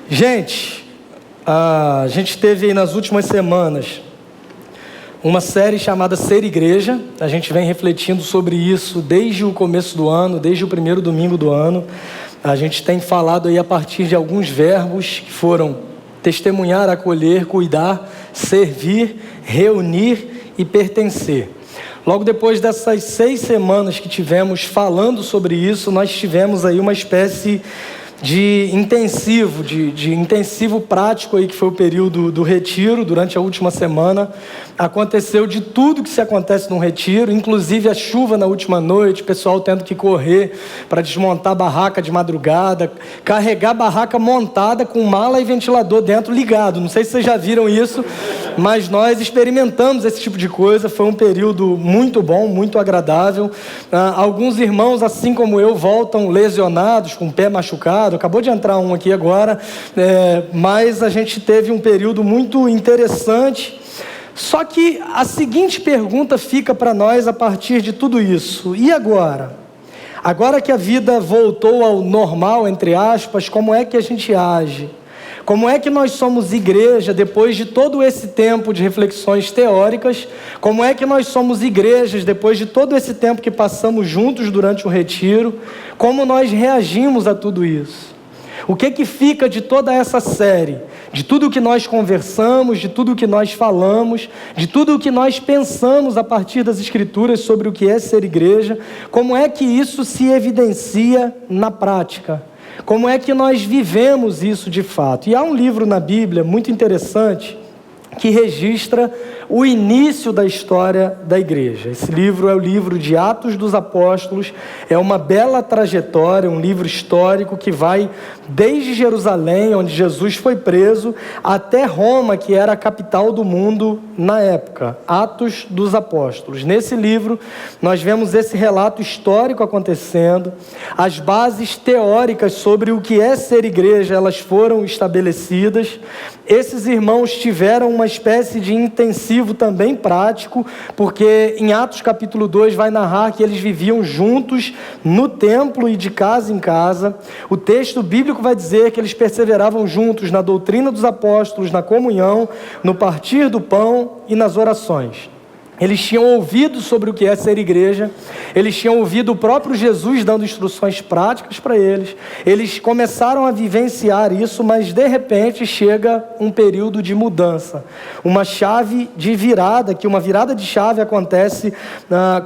Gente, a gente teve aí nas últimas semanas uma série chamada Ser Igreja. A gente vem refletindo sobre isso desde o começo do ano, desde o primeiro domingo do ano. A gente tem falado aí a partir de alguns verbos que foram testemunhar, acolher, cuidar, servir, reunir e pertencer. Logo depois dessas 6 semanas que tivemos falando sobre isso, nós tivemos aí uma espécie de intensivo prático aí, que foi o período do retiro. Durante a última semana aconteceu de tudo que se acontece num retiro, inclusive a chuva na última noite, o pessoal tendo que correr para desmontar a barraca de madrugada, carregar a barraca montada com mala e ventilador dentro ligado. Não sei se vocês já viram isso, mas nós experimentamos esse tipo de coisa. Foi um período muito bom, muito agradável. Alguns irmãos, assim como eu, voltam lesionados, com o pé machucado. Acabou de entrar um aqui agora, mas a gente teve um período muito interessante. Só que a seguinte pergunta fica para nós a partir de tudo isso: e agora? Agora que a vida voltou ao normal, entre aspas, como é que a gente age? Como é que nós somos igreja depois de todo esse tempo de reflexões teóricas? Como é que nós somos igrejas depois de todo esse tempo que passamos juntos durante o retiro? Como nós reagimos a tudo isso? O que fica de toda essa série? De tudo que nós conversamos, de tudo que nós falamos, de tudo que nós pensamos a partir das Escrituras sobre o que é ser igreja? Como é que isso se evidencia na prática? Como é que nós vivemos isso de fato? E há um livro na Bíblia muito interessante que registra o início da história da igreja. Esse livro é o livro de Atos dos Apóstolos. É uma bela trajetória, um livro histórico que vai desde Jerusalém, onde Jesus foi preso, até Roma, que era a capital do mundo na época. Atos dos Apóstolos. Nesse livro nós vemos esse relato histórico acontecendo. As bases teóricas sobre o que é ser igreja, elas foram estabelecidas. Esses irmãos tiveram uma espécie de intensivo também prático, porque em Atos capítulo 2 vai narrar que eles viviam juntos no templo e de casa em casa. O texto bíblico vai dizer que eles perseveravam juntos na doutrina dos apóstolos, na comunhão, no partir do pão e nas orações. Eles tinham ouvido sobre o que é ser igreja, eles tinham ouvido o próprio Jesus dando instruções práticas para eles, eles começaram a vivenciar isso, mas de repente chega um período de mudança, uma chave de virada, que uma virada de chave acontece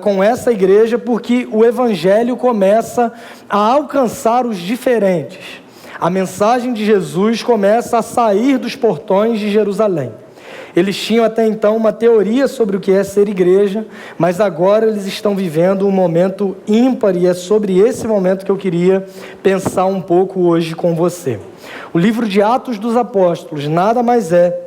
com essa igreja, porque o evangelho começa a alcançar os diferentes. A mensagem de Jesus começa a sair dos portões de Jerusalém. Eles tinham até então uma teoria sobre o que é ser igreja, mas agora eles estão vivendo um momento ímpar, e é sobre esse momento que eu queria pensar um pouco hoje com você. O livro de Atos dos Apóstolos nada mais é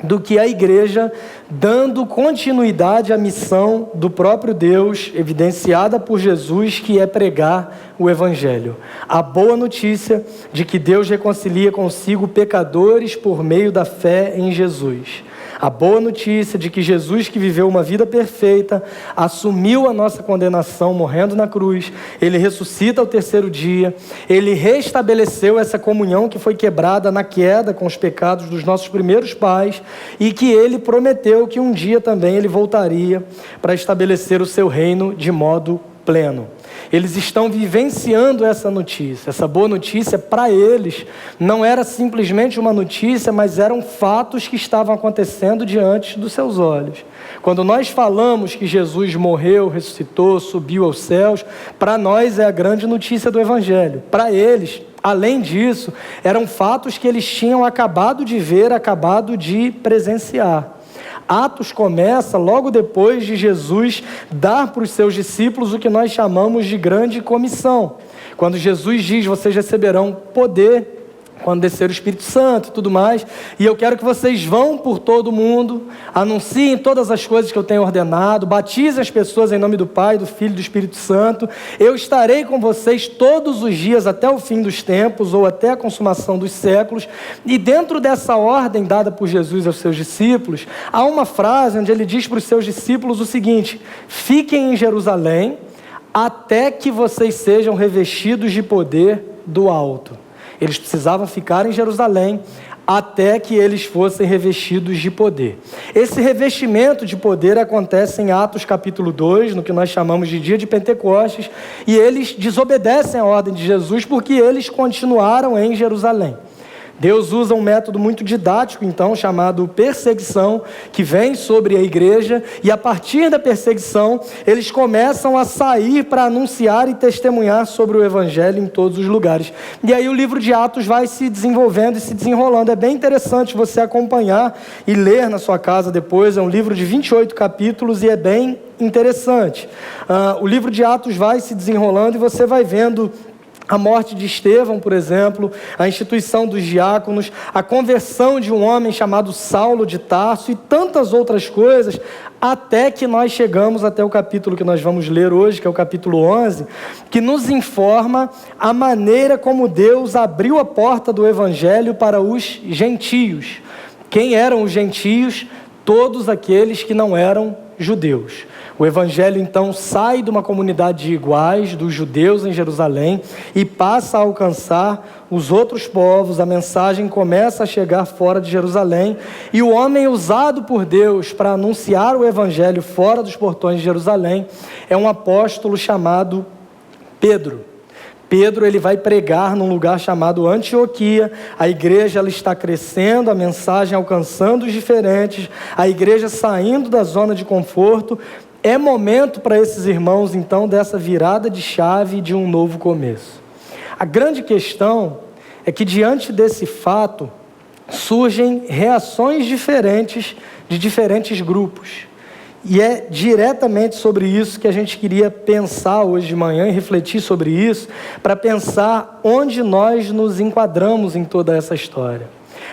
do que a igreja dando continuidade à missão do próprio Deus, evidenciada por Jesus, que é pregar o Evangelho. A boa notícia de que Deus reconcilia consigo pecadores por meio da fé em Jesus. A boa notícia de que Jesus, que viveu uma vida perfeita, assumiu a nossa condenação morrendo na cruz, ele ressuscita ao 3º dia, ele restabeleceu essa comunhão que foi quebrada na queda com os pecados dos nossos primeiros pais, e que ele prometeu que um dia também ele voltaria para estabelecer o seu reino de modo pleno. Eles estão vivenciando essa notícia. Essa boa notícia, para eles, não era simplesmente uma notícia, mas eram fatos que estavam acontecendo diante dos seus olhos. Quando nós falamos que Jesus morreu, ressuscitou, subiu aos céus, para nós é a grande notícia do Evangelho. Para eles, além disso, eram fatos que eles tinham acabado de ver, acabado de presenciar. Atos começa logo depois de Jesus dar para os seus discípulos o que nós chamamos de grande comissão. Quando Jesus diz: vocês receberão poder quando descer o Espírito Santo e tudo mais, e eu quero que vocês vão por todo o mundo, anunciem todas as coisas que eu tenho ordenado, batizem as pessoas em nome do Pai, do Filho e do Espírito Santo, eu estarei com vocês todos os dias até o fim dos tempos, ou até a consumação dos séculos. E dentro dessa ordem dada por Jesus aos seus discípulos, há uma frase onde ele diz para os seus discípulos o seguinte: fiquem em Jerusalém até que vocês sejam revestidos de poder do alto. Eles precisavam ficar em Jerusalém até que eles fossem revestidos de poder. Esse revestimento de poder acontece em Atos capítulo 2, no que nós chamamos de dia de Pentecostes, e eles desobedecem a ordem de Jesus porque eles continuaram em Jerusalém. Deus usa um método muito didático, então, chamado perseguição, que vem sobre a igreja, e a partir da perseguição, eles começam a sair para anunciar e testemunhar sobre o Evangelho em todos os lugares. E aí o livro de Atos vai se desenvolvendo e se desenrolando. É bem interessante você acompanhar e ler na sua casa depois. É um livro de 28 capítulos e é bem interessante. O livro de Atos vai se desenrolando e você vai vendo a morte de Estevão, por exemplo, a instituição dos diáconos, a conversão de um homem chamado Saulo de Tarso e tantas outras coisas, até que nós chegamos até o capítulo que nós vamos ler hoje, que é o capítulo 11, que nos informa a maneira como Deus abriu a porta do Evangelho para os gentios. Quem eram os gentios? Todos aqueles que não eram judeus. O Evangelho, então, sai de uma comunidade de iguais, dos judeus em Jerusalém, e passa a alcançar os outros povos. A mensagem começa a chegar fora de Jerusalém, e o homem usado por Deus para anunciar o Evangelho fora dos portões de Jerusalém é um apóstolo chamado Pedro. Pedro, ele vai pregar num lugar chamado Antioquia. A igreja ela está crescendo, a mensagem alcançando os diferentes, a igreja saindo da zona de conforto. É momento para esses irmãos, então, dessa virada de chave de um novo começo. A grande questão é que, diante desse fato, surgem reações diferentes de diferentes grupos. E é diretamente sobre isso que a gente queria pensar hoje de manhã e refletir sobre isso, para pensar onde nós nos enquadramos em toda essa história.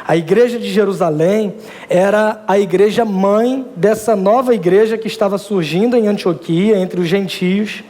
A igreja de Jerusalém era a igreja mãe dessa nova igreja que estava surgindo em Antioquia, entre os gentios.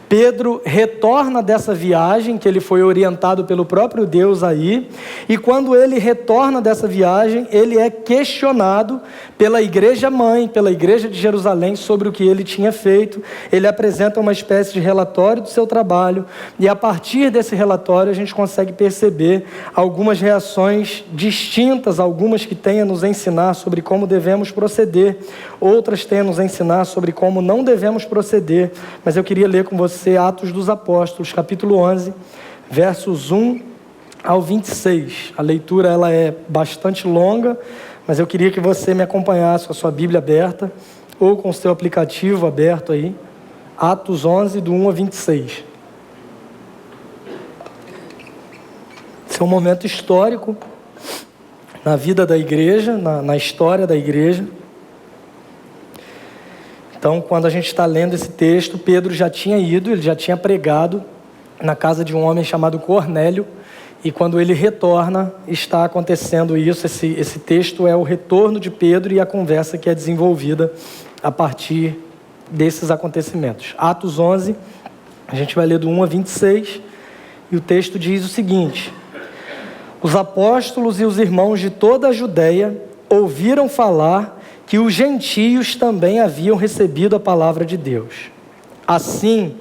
Pedro retorna dessa viagem, que ele foi orientado pelo próprio Deus aí, e quando ele retorna dessa viagem, ele é questionado pela igreja mãe, pela igreja de Jerusalém, sobre o que ele tinha feito. Ele apresenta uma espécie de relatório do seu trabalho, e a partir desse relatório a gente consegue perceber algumas reações distintas, algumas que têm a nos ensinar sobre como devemos proceder, outras têm a nos ensinar sobre como não devemos proceder, mas eu queria ler com você Atos dos Apóstolos, capítulo 11, versos 1 ao 26. A leitura ela é bastante longa, mas eu queria que você me acompanhasse com a sua Bíblia aberta ou com o seu aplicativo aberto aí. Atos 11, do 1 a 26. Esse é um momento histórico na vida da igreja, na história da igreja. Então, quando a gente está lendo esse texto, Pedro já tinha ido, ele já tinha pregado na casa de um homem chamado Cornélio, e quando ele retorna, está acontecendo isso. Esse texto é o retorno de Pedro e a conversa que é desenvolvida a partir desses acontecimentos. Atos 11, a gente vai ler do 1 a 26, e o texto diz o seguinte: os apóstolos e os irmãos de toda a Judéia ouviram falar que os gentios também haviam recebido a palavra de Deus. Assim,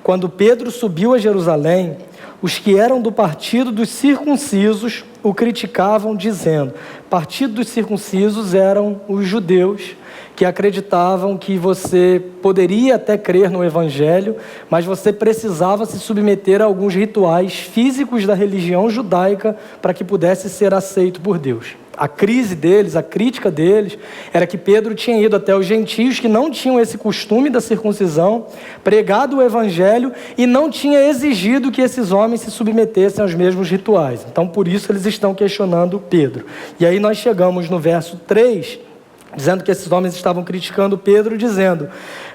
quando Pedro subiu a Jerusalém, os que eram do partido dos circuncisos o criticavam, dizendo: partido dos circuncisos eram os judeus, que acreditavam que você poderia até crer no Evangelho, mas você precisava se submeter a alguns rituais físicos da religião judaica para que pudesse ser aceito por Deus. A crise deles, a crítica deles, era que Pedro tinha ido até os gentios que não tinham esse costume da circuncisão, pregado o Evangelho e não tinha exigido que esses homens se submetessem aos mesmos rituais. Então, por isso, eles estão questionando Pedro. E aí nós chegamos no verso 3, dizendo que esses homens estavam criticando Pedro, dizendo: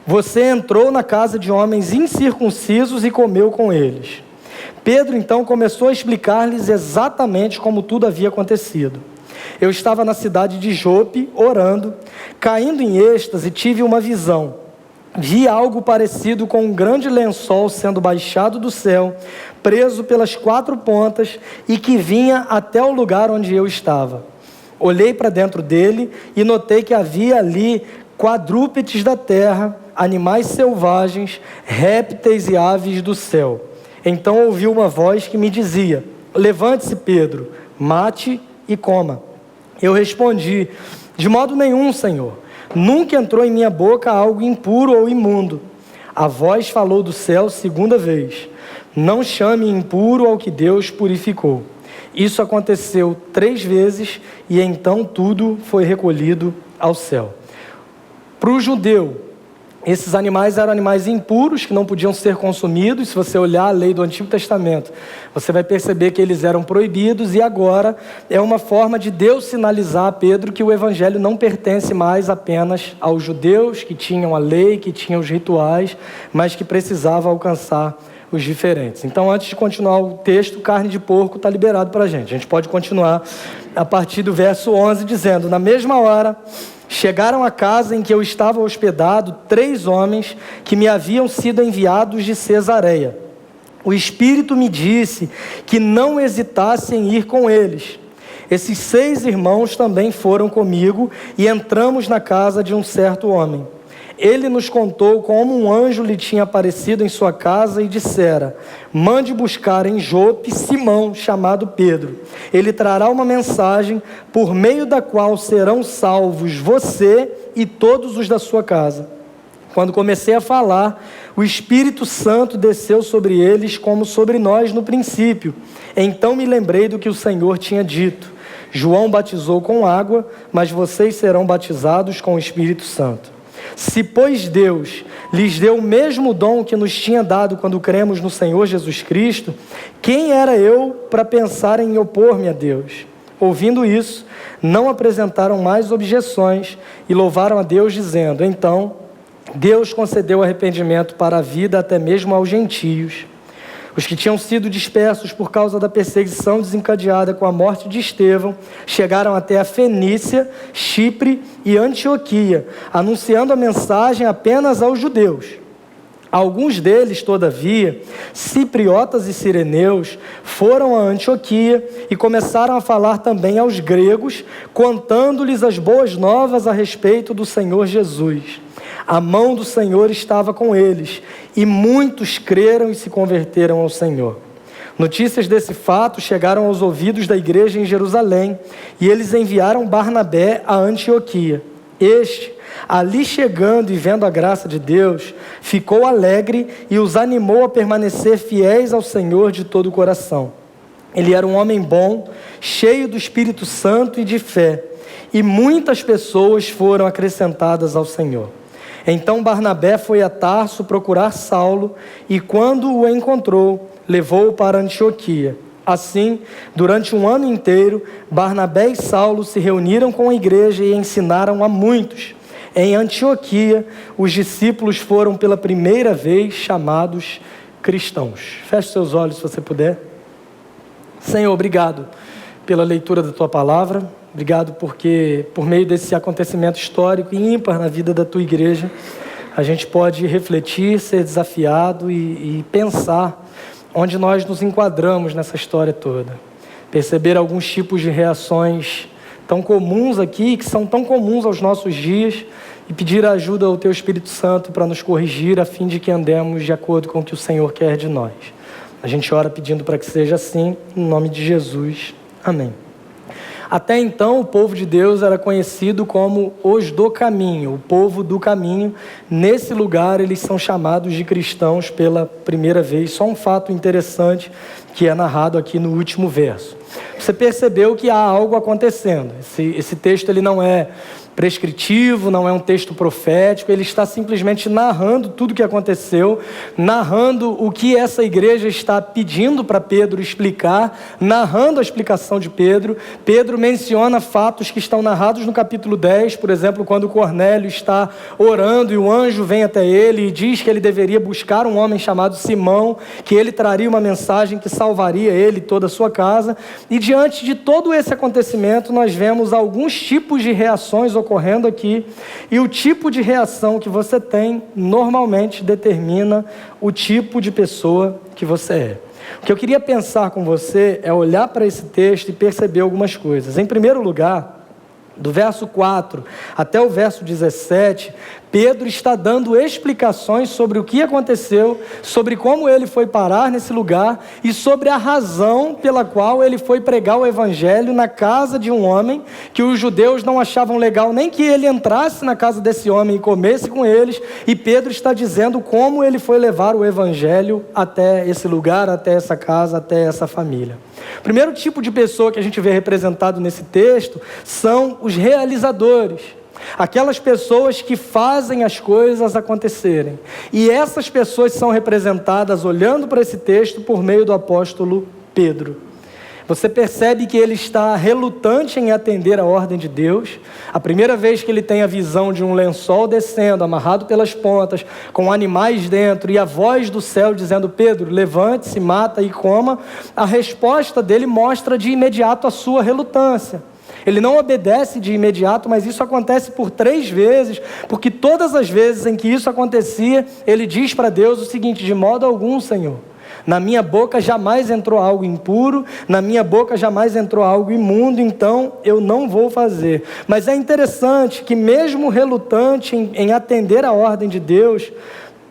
você entrou na casa de homens incircuncisos e comeu com eles. Pedro, então, começou a explicar-lhes exatamente como tudo havia acontecido. Eu estava na cidade de Jope, orando, caindo em êxtase, tive uma visão. Vi algo parecido com um grande lençol sendo baixado do céu, preso pelas 4 pontas e que vinha até o lugar onde eu estava. Olhei para dentro dele e notei que havia ali quadrúpedes da terra, animais selvagens, répteis e aves do céu. Então ouvi uma voz que me dizia: levante-se, Pedro, mate e coma. Eu respondi: de modo nenhum, Senhor. Nunca entrou em minha boca algo impuro ou imundo. A voz falou do céu segunda vez: não chame impuro ao que Deus purificou. Isso aconteceu 3 vezes e então tudo foi recolhido ao céu. Para o judeu, esses animais eram animais impuros que não podiam ser consumidos. Se você olhar a lei do Antigo Testamento, você vai perceber que eles eram proibidos, e agora é uma forma de Deus sinalizar a Pedro que o evangelho não pertence mais apenas aos judeus que tinham a lei, que tinham os rituais, mas que precisava alcançar os diferentes. Então, antes de continuar o texto, carne de porco está liberado para a gente pode continuar a partir do verso 11, dizendo: na mesma hora, chegaram à casa em que eu estava hospedado 3 homens que me haviam sido enviados de Cesareia. O Espírito me disse que não hesitasse em ir com eles. Esses 6 irmãos também foram comigo e entramos na casa de um certo homem. Ele nos contou como um anjo lhe tinha aparecido em sua casa e dissera: mande buscar em Jope Simão, chamado Pedro. Ele trará uma mensagem por meio da qual serão salvos você e todos os da sua casa. Quando comecei a falar, o Espírito Santo desceu sobre eles como sobre nós no princípio. Então me lembrei do que o Senhor tinha dito: João batizou com água, mas vocês serão batizados com o Espírito Santo. Se, pois, Deus lhes deu o mesmo dom que nos tinha dado quando cremos no Senhor Jesus Cristo, quem era eu para pensar em opor-me a Deus? Ouvindo isso, não apresentaram mais objeções e louvaram a Deus, dizendo: então, Deus concedeu arrependimento para a vida até mesmo aos gentios. Os que tinham sido dispersos por causa da perseguição desencadeada com a morte de Estevão chegaram até a Fenícia, Chipre e Antioquia, anunciando a mensagem apenas aos judeus. Alguns deles, todavia, cipriotas e cireneus, foram a Antioquia e começaram a falar também aos gregos, contando-lhes as boas novas a respeito do Senhor Jesus. A mão do Senhor estava com eles, e muitos creram e se converteram ao Senhor. Notícias desse fato chegaram aos ouvidos da igreja em Jerusalém, e eles enviaram Barnabé a Antioquia. Este, ali chegando e vendo a graça de Deus, ficou alegre e os animou a permanecer fiéis ao Senhor de todo o coração. Ele era um homem bom, cheio do Espírito Santo e de fé, e muitas pessoas foram acrescentadas ao Senhor. Então Barnabé foi a Tarso procurar Saulo, e quando o encontrou, levou-o para Antioquia. Assim, durante 1 ano inteiro, Barnabé e Saulo se reuniram com a igreja e ensinaram a muitos. Em Antioquia, os discípulos foram pela primeira vez chamados cristãos. Feche seus olhos se você puder. Senhor, obrigado pela leitura da Tua palavra. Obrigado porque, por meio desse acontecimento histórico e ímpar na vida da Tua igreja, a gente pode refletir, ser desafiado e pensar onde nós nos enquadramos nessa história toda. Perceber alguns tipos de reações tão comuns aqui, que são tão comuns aos nossos dias, e pedir a ajuda ao Teu Espírito Santo para nos corrigir, a fim de que andemos de acordo com o que o Senhor quer de nós. A gente ora pedindo para que seja assim, em nome de Jesus. Amém. Até então, o povo de Deus era conhecido como os do caminho, o povo do caminho. Nesse lugar, eles são chamados de cristãos pela primeira vez. Só um fato interessante que é narrado aqui no último verso. Você percebeu que há algo acontecendo. Esse texto ele não é prescritivo, não é um texto profético, ele está simplesmente narrando tudo o que aconteceu, narrando o que essa igreja está pedindo para Pedro explicar, narrando a explicação de Pedro. Pedro menciona fatos que estão narrados no capítulo 10, por exemplo, quando Cornélio está orando e o anjo vem até ele e diz que ele deveria buscar um homem chamado Simão, que ele traria uma mensagem que salvaria ele e toda a sua casa. E diante de todo esse acontecimento, nós vemos alguns tipos de reações ocorrendo aqui, e o tipo de reação que você tem normalmente determina o tipo de pessoa que você é. O que eu queria pensar com você é olhar para esse texto e perceber algumas coisas. Em primeiro lugar, do verso 4 até o verso 17, Pedro está dando explicações sobre o que aconteceu, sobre como ele foi parar nesse lugar e sobre a razão pela qual ele foi pregar o evangelho na casa de um homem que os judeus não achavam legal nem que ele entrasse na casa desse homem e comesse com eles, e Pedro está dizendo como ele foi levar o evangelho até esse lugar, até essa casa, até essa família. O primeiro tipo de pessoa que a gente vê representado nesse texto são os realizadores. Aquelas pessoas que fazem as coisas acontecerem. E essas pessoas são representadas, olhando para esse texto, por meio do apóstolo Pedro. Você percebe que ele está relutante em atender a ordem de Deus. A primeira vez que ele tem a visão de um lençol descendo, amarrado pelas pontas, com animais dentro, e a voz do céu dizendo: Pedro, levante-se, mata e coma, a resposta dele mostra de imediato a sua relutância. Ele não obedece de imediato, mas isso acontece por 3 vezes, porque todas as vezes em que isso acontecia, ele diz para Deus o seguinte: de modo algum, Senhor, na minha boca jamais entrou algo impuro, na minha boca jamais entrou algo imundo, então eu não vou fazer. Mas é interessante que mesmo relutante em atender a ordem de Deus,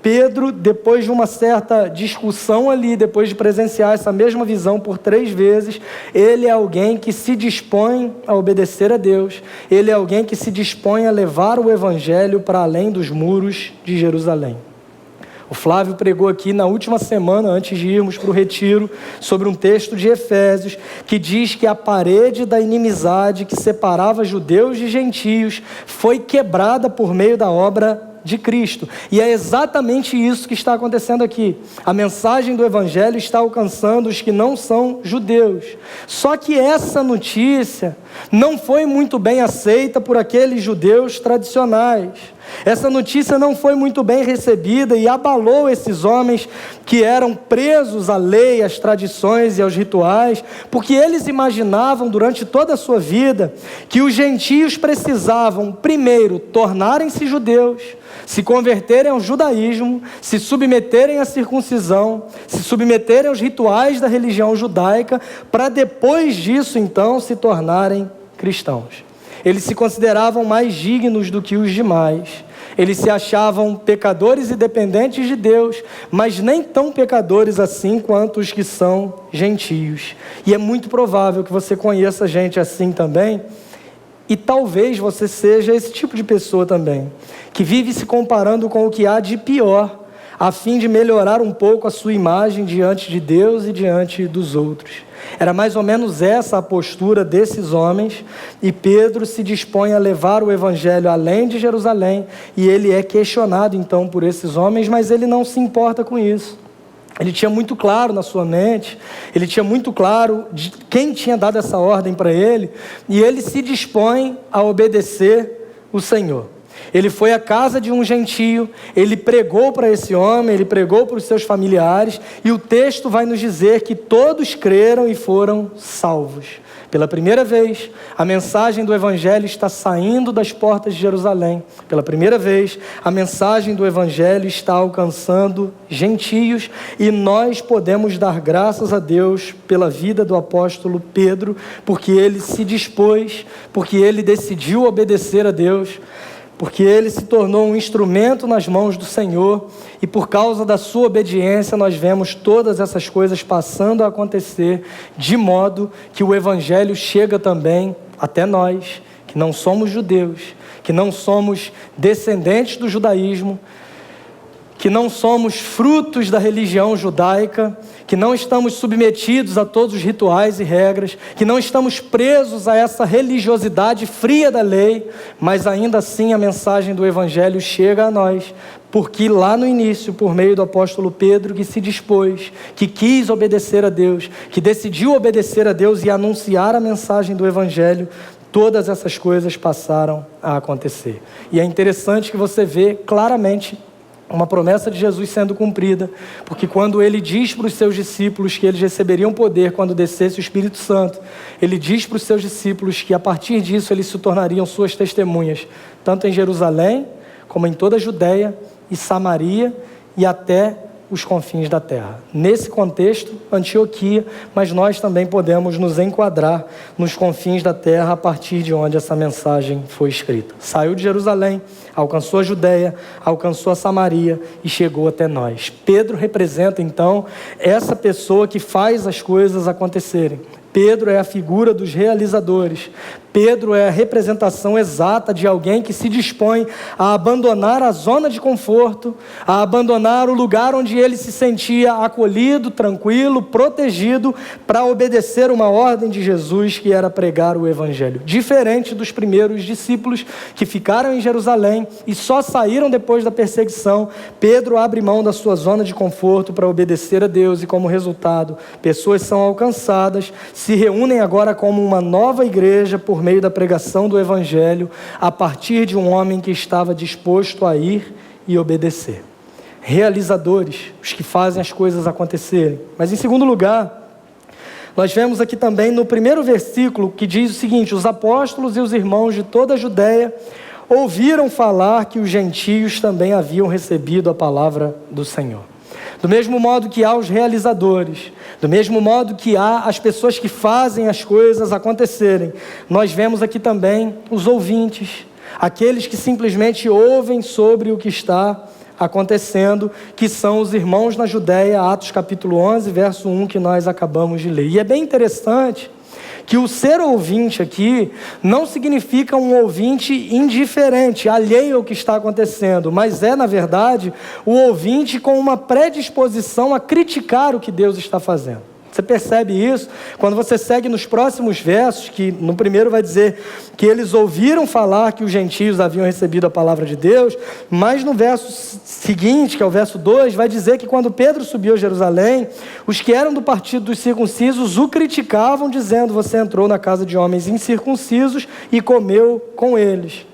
Pedro, depois de uma certa discussão ali, depois de presenciar essa mesma visão por 3 vezes, ele é alguém que se dispõe a obedecer a Deus, ele é alguém que se dispõe a levar o evangelho para além dos muros de Jerusalém. O Flávio pregou aqui na última semana, antes de irmos para o retiro, sobre um texto de Efésios, que diz que a parede da inimizade que separava judeus de gentios foi quebrada por meio da obra de Cristo. E é exatamente isso que está acontecendo aqui. A mensagem do evangelho está alcançando os que não são judeus. Só que essa notícia não foi muito bem aceita por aqueles judeus tradicionais. Essa notícia não foi muito bem recebida e abalou esses homens que eram presos à lei, às tradições e aos rituais, porque eles imaginavam durante toda a sua vida que os gentios precisavam primeiro tornarem-se judeus, se converterem ao judaísmo, se submeterem à circuncisão, se submeterem aos rituais da religião judaica, para depois disso então se tornarem cristãos. Eles se consideravam mais dignos do que os demais. Eles se achavam pecadores e dependentes de Deus, mas nem tão pecadores assim quanto os que são gentios. E é muito provável que você conheça gente assim também, e talvez você seja esse tipo de pessoa também, que vive se comparando com o que há de pior, a fim de melhorar um pouco a sua imagem diante de Deus e diante dos outros. Era mais ou menos essa a postura desses homens, e Pedro se dispõe a levar o evangelho além de Jerusalém, e ele é questionado então por esses homens, mas ele não se importa com isso. Ele tinha muito claro na sua mente, ele tinha muito claro de quem tinha dado essa ordem para ele, e ele se dispõe a obedecer o Senhor. Ele foi à casa de um gentio, ele pregou para esse homem, ele pregou para os seus familiares, e o texto vai nos dizer que todos creram e foram salvos. Pela primeira vez, a mensagem do evangelho está saindo das portas de Jerusalém. Pela primeira vez, a mensagem do evangelho está alcançando gentios, e nós podemos dar graças a Deus pela vida do apóstolo Pedro, porque ele se dispôs, porque ele decidiu obedecer a Deus, porque ele se tornou um instrumento nas mãos do Senhor, e por causa da sua obediência nós vemos todas essas coisas passando a acontecer, de modo que o evangelho chega também até nós, que não somos judeus, que não somos descendentes do judaísmo, que não somos frutos da religião judaica, que não estamos submetidos a todos os rituais e regras, que não estamos presos a essa religiosidade fria da lei, mas ainda assim a mensagem do evangelho chega a nós, porque lá no início, por meio do apóstolo Pedro, que se dispôs, que quis obedecer a Deus, que decidiu obedecer a Deus e anunciar a mensagem do evangelho, todas essas coisas passaram a acontecer. E é interessante que você vê claramente uma promessa de Jesus sendo cumprida, porque quando ele diz para os seus discípulos que eles receberiam poder quando descesse o Espírito Santo, ele diz para os seus discípulos que a partir disso eles se tornariam suas testemunhas, tanto em Jerusalém, como em toda a Judéia e Samaria e até os confins da terra. Nesse contexto, Antioquia, mas nós também podemos nos enquadrar nos confins da terra a partir de onde essa mensagem foi escrita. Saiu de Jerusalém, alcançou a Judéia, alcançou a Samaria e chegou até nós. Pedro representa então essa pessoa que faz as coisas acontecerem. Pedro é a figura dos realizadores. Pedro é a representação exata de alguém que se dispõe a abandonar a zona de conforto, a abandonar o lugar onde ele se sentia acolhido, tranquilo, protegido, para obedecer uma ordem de Jesus que era pregar o Evangelho. Diferente dos primeiros discípulos que ficaram em Jerusalém e só saíram depois da perseguição, Pedro abre mão da sua zona de conforto para obedecer a Deus e, como resultado, pessoas são alcançadas, se reúnem agora como uma nova igreja por meio da pregação do Evangelho, a partir de um homem que estava disposto a ir e obedecer. Realizadores, os que fazem as coisas acontecerem. Mas em segundo lugar, nós vemos aqui também no primeiro versículo que diz o seguinte: os apóstolos e os irmãos de toda a Judéia ouviram falar que os gentios também haviam recebido a palavra do Senhor. Do mesmo modo que há os realizadores, do mesmo modo que há as pessoas que fazem as coisas acontecerem, nós vemos aqui também os ouvintes, aqueles que simplesmente ouvem sobre o que está acontecendo, que são os irmãos na Judéia, Atos capítulo 11, verso 1, que nós acabamos de ler. E é bem interessante que o ser ouvinte aqui não significa um ouvinte indiferente, alheio ao que está acontecendo, mas é, na verdade, o ouvinte com uma predisposição a criticar o que Deus está fazendo. Você percebe isso quando você segue nos próximos versos, que no primeiro vai dizer que eles ouviram falar que os gentios haviam recebido a palavra de Deus, mas no verso seguinte, que é o verso 2, vai dizer que quando Pedro subiu a Jerusalém, os que eram do partido dos circuncisos o criticavam, dizendo: você entrou na casa de homens incircuncisos e comeu com eles.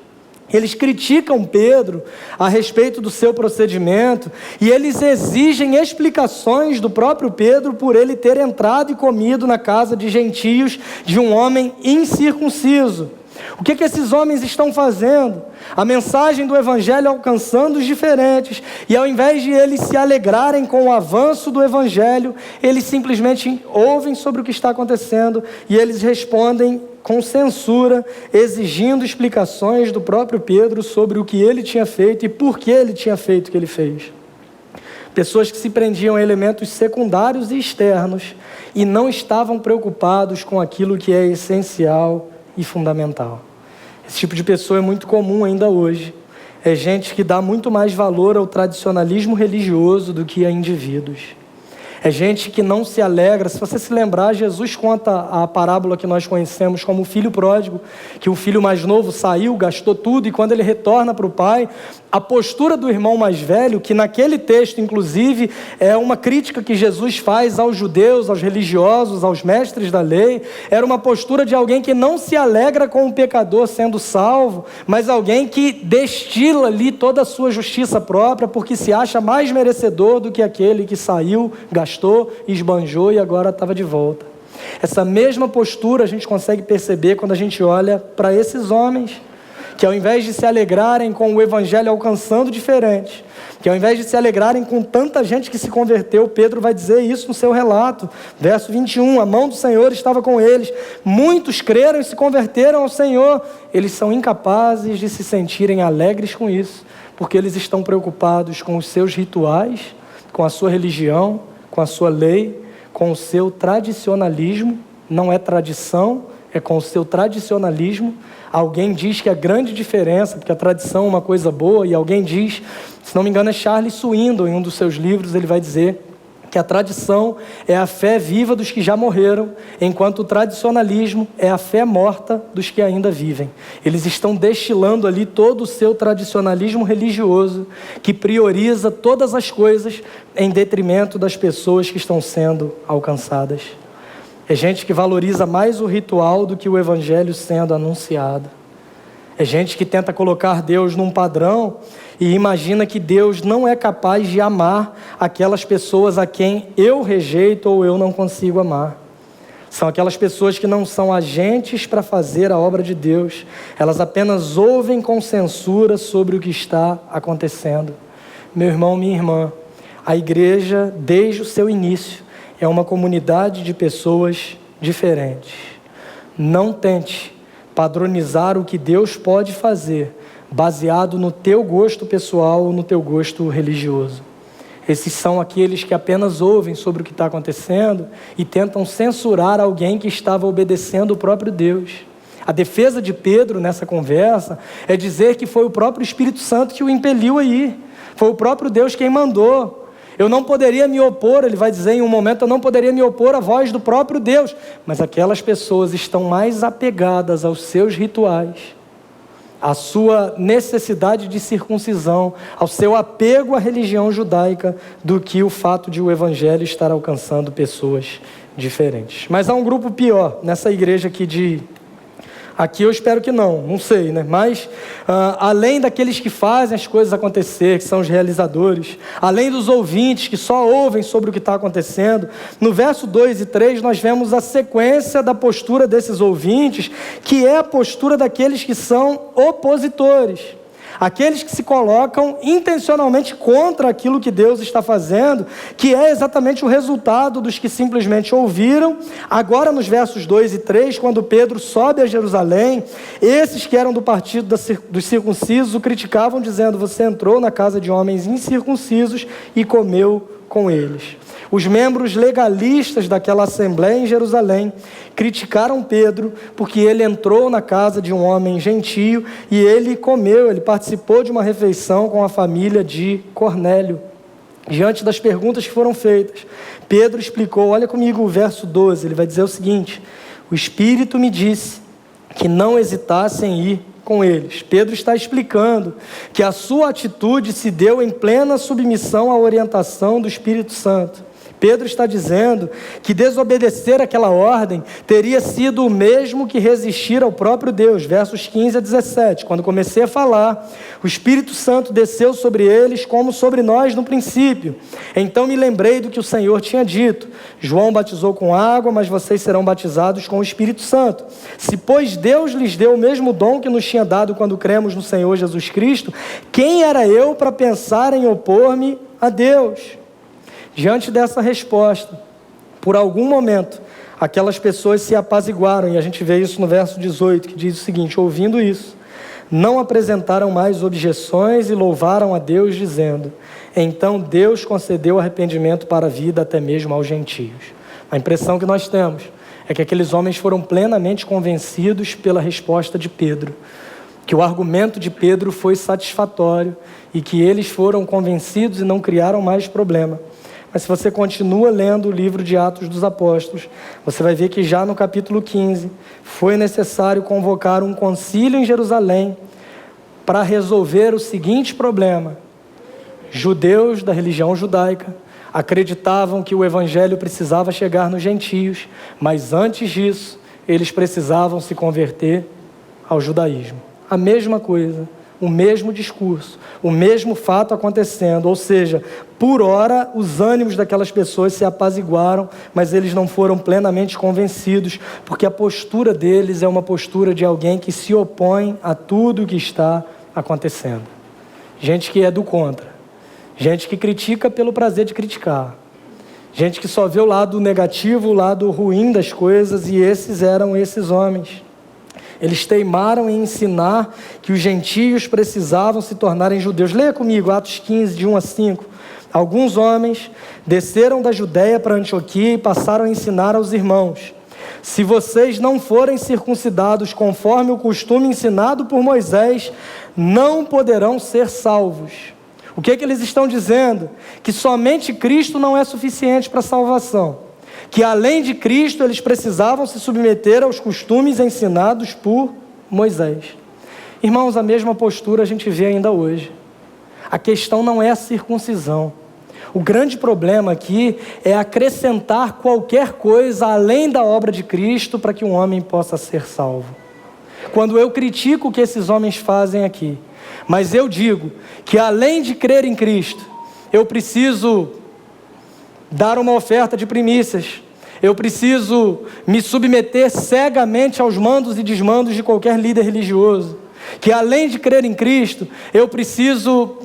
Eles criticam Pedro a respeito do seu procedimento e eles exigem explicações do próprio Pedro por ele ter entrado e comido na casa de gentios de um homem incircunciso. O que esses homens estão fazendo? A mensagem do Evangelho alcançando os diferentes, e ao invés de eles se alegrarem com o avanço do Evangelho, eles simplesmente ouvem sobre o que está acontecendo e eles respondem com censura, exigindo explicações do próprio Pedro sobre o que ele tinha feito e por que ele tinha feito o que ele fez. Pessoas que se prendiam a elementos secundários e externos e não estavam preocupados com aquilo que é essencial e fundamental. Esse tipo de pessoa é muito comum ainda hoje. É gente que dá muito mais valor ao tradicionalismo religioso do que a indivíduos. É gente que não se alegra. Se você se lembrar, Jesus conta a parábola que nós conhecemos como o filho pródigo, que o filho mais novo saiu, gastou tudo, e quando ele retorna para o pai, a postura do irmão mais velho, que naquele texto, inclusive, é uma crítica que Jesus faz aos judeus, aos religiosos, aos mestres da lei, era uma postura de alguém que não se alegra com o pecador sendo salvo, mas alguém que destila ali toda a sua justiça própria, porque se acha mais merecedor do que aquele que saiu, gastou, esbanjou e agora estava de volta. Essa mesma postura a gente consegue perceber quando a gente olha para esses homens, que ao invés de se alegrarem com o Evangelho alcançando diferentes, que ao invés de se alegrarem com tanta gente que se converteu, Pedro vai dizer isso no seu relato, verso 21, a mão do Senhor estava com eles, muitos creram e se converteram ao Senhor. Eles são incapazes de se sentirem alegres com isso, porque eles estão preocupados com os seus rituais, com a sua religião, com a sua lei, com o seu tradicionalismo. Não é tradição, é com o seu tradicionalismo. Alguém diz que a grande diferença, porque a tradição é uma coisa boa, e alguém diz, se não me engano é Charles Swindoll, em um dos seus livros, ele vai dizer que a tradição é a fé viva dos que já morreram, enquanto o tradicionalismo é a fé morta dos que ainda vivem. Eles estão destilando ali todo o seu tradicionalismo religioso, que prioriza todas as coisas em detrimento das pessoas que estão sendo alcançadas. É gente que valoriza mais o ritual do que o Evangelho sendo anunciado. É gente que tenta colocar Deus num padrão e imagina que Deus não é capaz de amar aquelas pessoas a quem eu rejeito ou eu não consigo amar. São aquelas pessoas que não são agentes para fazer a obra de Deus. Elas apenas ouvem com censura sobre o que está acontecendo. Meu irmão, minha irmã, A igreja, desde o seu início, é uma comunidade de pessoas diferentes. Não tente padronizar o que Deus pode fazer baseado no teu gosto pessoal ou no teu gosto religioso. Esses são aqueles que apenas ouvem sobre o que está acontecendo e tentam censurar alguém que estava obedecendo o próprio Deus. A defesa de Pedro nessa conversa é dizer que foi o próprio Espírito Santo que o impeliu a ir. Foi o próprio Deus quem mandou. Eu não poderia me opor, ele vai dizer em um momento, eu não poderia me opor à voz do próprio Deus. Mas aquelas pessoas estão mais apegadas aos seus rituais, à sua necessidade de circuncisão, ao seu apego à religião judaica, do que o fato de o evangelho estar alcançando pessoas diferentes. Mas há um grupo pior nessa igreja aqui Aqui eu espero que não sei, né? Mas além daqueles que fazem as coisas acontecer, que são os realizadores, além dos ouvintes que só ouvem sobre o que está acontecendo, no verso 2 e 3 nós vemos a sequência da postura desses ouvintes, que é a postura daqueles que são opositores. Aqueles que se colocam intencionalmente contra aquilo que Deus está fazendo, que é exatamente o resultado dos que simplesmente ouviram. Agora nos versos 2 e 3, quando Pedro sobe a Jerusalém, esses que eram do partido dos circuncisos o criticavam, dizendo: você entrou na casa de homens incircuncisos e comeu com eles. Os membros legalistas daquela assembleia em Jerusalém criticaram Pedro porque ele entrou na casa de um homem gentio e ele participou de uma refeição com a família de Cornélio. Diante das perguntas que foram feitas, Pedro explicou, olha comigo o verso 12, ele vai dizer o seguinte: o Espírito me disse que não hesitasse em ir com eles. Pedro está explicando que a sua atitude se deu em plena submissão à orientação do Espírito Santo. Pedro está dizendo que desobedecer aquela ordem teria sido o mesmo que resistir ao próprio Deus. Versos 15 a 17. Quando comecei a falar, o Espírito Santo desceu sobre eles como sobre nós no princípio. Então me lembrei do que o Senhor tinha dito: João batizou com água, mas vocês serão batizados com o Espírito Santo. Se, pois, Deus lhes deu o mesmo dom que nos tinha dado quando cremos no Senhor Jesus Cristo, quem era eu para pensar em opor-me a Deus? Diante dessa resposta, por algum momento, aquelas pessoas se apaziguaram, e a gente vê isso no verso 18, que diz o seguinte: ouvindo isso, não apresentaram mais objeções e louvaram a Deus, dizendo: então Deus concedeu arrependimento para a vida até mesmo aos gentios. A impressão que nós temos é que aqueles homens foram plenamente convencidos pela resposta de Pedro, que o argumento de Pedro foi satisfatório e que eles foram convencidos e não criaram mais problema. Mas se você continua lendo o livro de Atos dos Apóstolos, você vai ver que já no capítulo 15 foi necessário convocar um concílio em Jerusalém para resolver o seguinte problema: judeus da religião judaica acreditavam que o evangelho precisava chegar nos gentios, mas antes disso eles precisavam se converter ao judaísmo. A mesma coisa, o mesmo discurso, o mesmo fato acontecendo, ou seja, por hora os ânimos daquelas pessoas se apaziguaram, mas eles não foram plenamente convencidos, porque a postura deles é uma postura de alguém que se opõe a tudo o que está acontecendo. Gente que é do contra, gente que critica pelo prazer de criticar, gente que só vê o lado negativo, o lado ruim das coisas, e esses eram esses homens. Eles teimaram em ensinar que os gentios precisavam se tornarem judeus. Leia comigo, Atos 15, de 1 a 5. Alguns homens desceram da Judéia para Antioquia e passaram a ensinar aos irmãos: se vocês não forem circuncidados conforme o costume ensinado por Moisés, não poderão ser salvos. O que eles estão dizendo? Que somente Cristo não é suficiente para a salvação. Que além de Cristo, eles precisavam se submeter aos costumes ensinados por Moisés. Irmãos, a mesma postura a gente vê ainda hoje. A questão não é a circuncisão. O grande problema aqui é acrescentar qualquer coisa além da obra de Cristo para que um homem possa ser salvo. Quando eu critico o que esses homens fazem aqui, mas eu digo que além de crer em Cristo, eu preciso dar uma oferta de primícias, eu preciso me submeter cegamente aos mandos e desmandos de qualquer líder religioso, que além de crer em Cristo, eu preciso,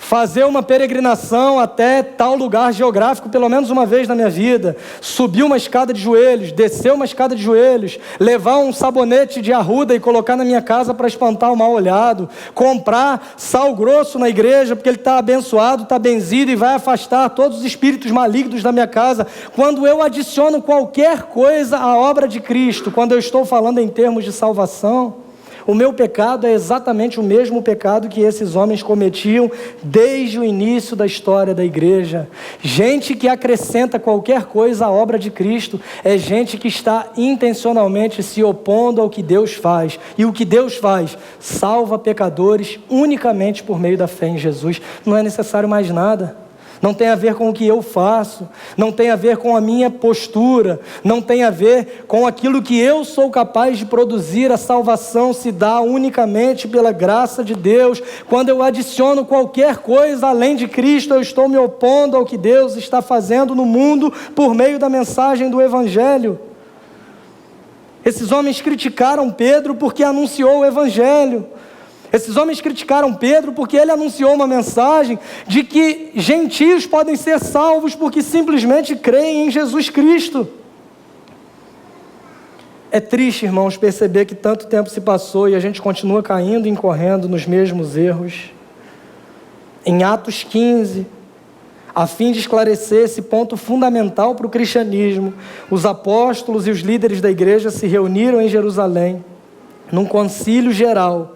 fazer uma peregrinação até tal lugar geográfico pelo menos uma vez na minha vida, subir uma escada de joelhos, descer uma escada de joelhos, levar um sabonete de arruda e colocar na minha casa para espantar o mal-olhado, comprar sal grosso na igreja porque ele está abençoado, está benzido e vai afastar todos os espíritos malignos da minha casa. Quando eu adiciono qualquer coisa à obra de Cristo, quando eu estou falando em termos de salvação, o meu pecado é exatamente o mesmo pecado que esses homens cometiam desde o início da história da igreja. Gente que acrescenta qualquer coisa à obra de Cristo é gente que está intencionalmente se opondo ao que Deus faz. E o que Deus faz? Salva pecadores unicamente por meio da fé em Jesus. Não é necessário mais nada. Não tem a ver com o que eu faço, não tem a ver com a minha postura, não tem a ver com aquilo que eu sou capaz de produzir. A salvação se dá unicamente pela graça de Deus. Quando eu adiciono qualquer coisa além de Cristo, eu estou me opondo ao que Deus está fazendo no mundo por meio da mensagem do Evangelho. Esses homens criticaram Pedro porque anunciou o Evangelho. Esses homens criticaram Pedro porque ele anunciou uma mensagem de que gentios podem ser salvos porque simplesmente creem em Jesus Cristo. É triste, irmãos, perceber que tanto tempo se passou e a gente continua caindo e incorrendo nos mesmos erros. Em Atos 15, a fim de esclarecer esse ponto fundamental para o cristianismo, os apóstolos e os líderes da igreja se reuniram em Jerusalém, num concílio geral,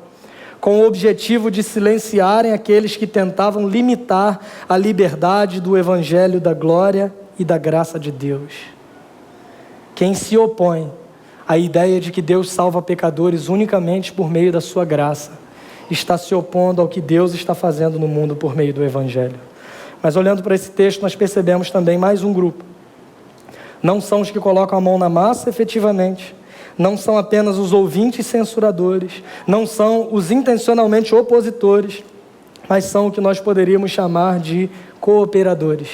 com o objetivo de silenciarem aqueles que tentavam limitar a liberdade do evangelho da glória e da graça de Deus. Quem se opõe à ideia de que Deus salva pecadores unicamente por meio da sua graça, está se opondo ao que Deus está fazendo no mundo por meio do evangelho. Mas olhando para esse texto, nós percebemos também mais um grupo. Não são os que colocam a mão na massa efetivamente, não são apenas os ouvintes censuradores, não são os intencionalmente opositores, mas são o que nós poderíamos chamar de cooperadores.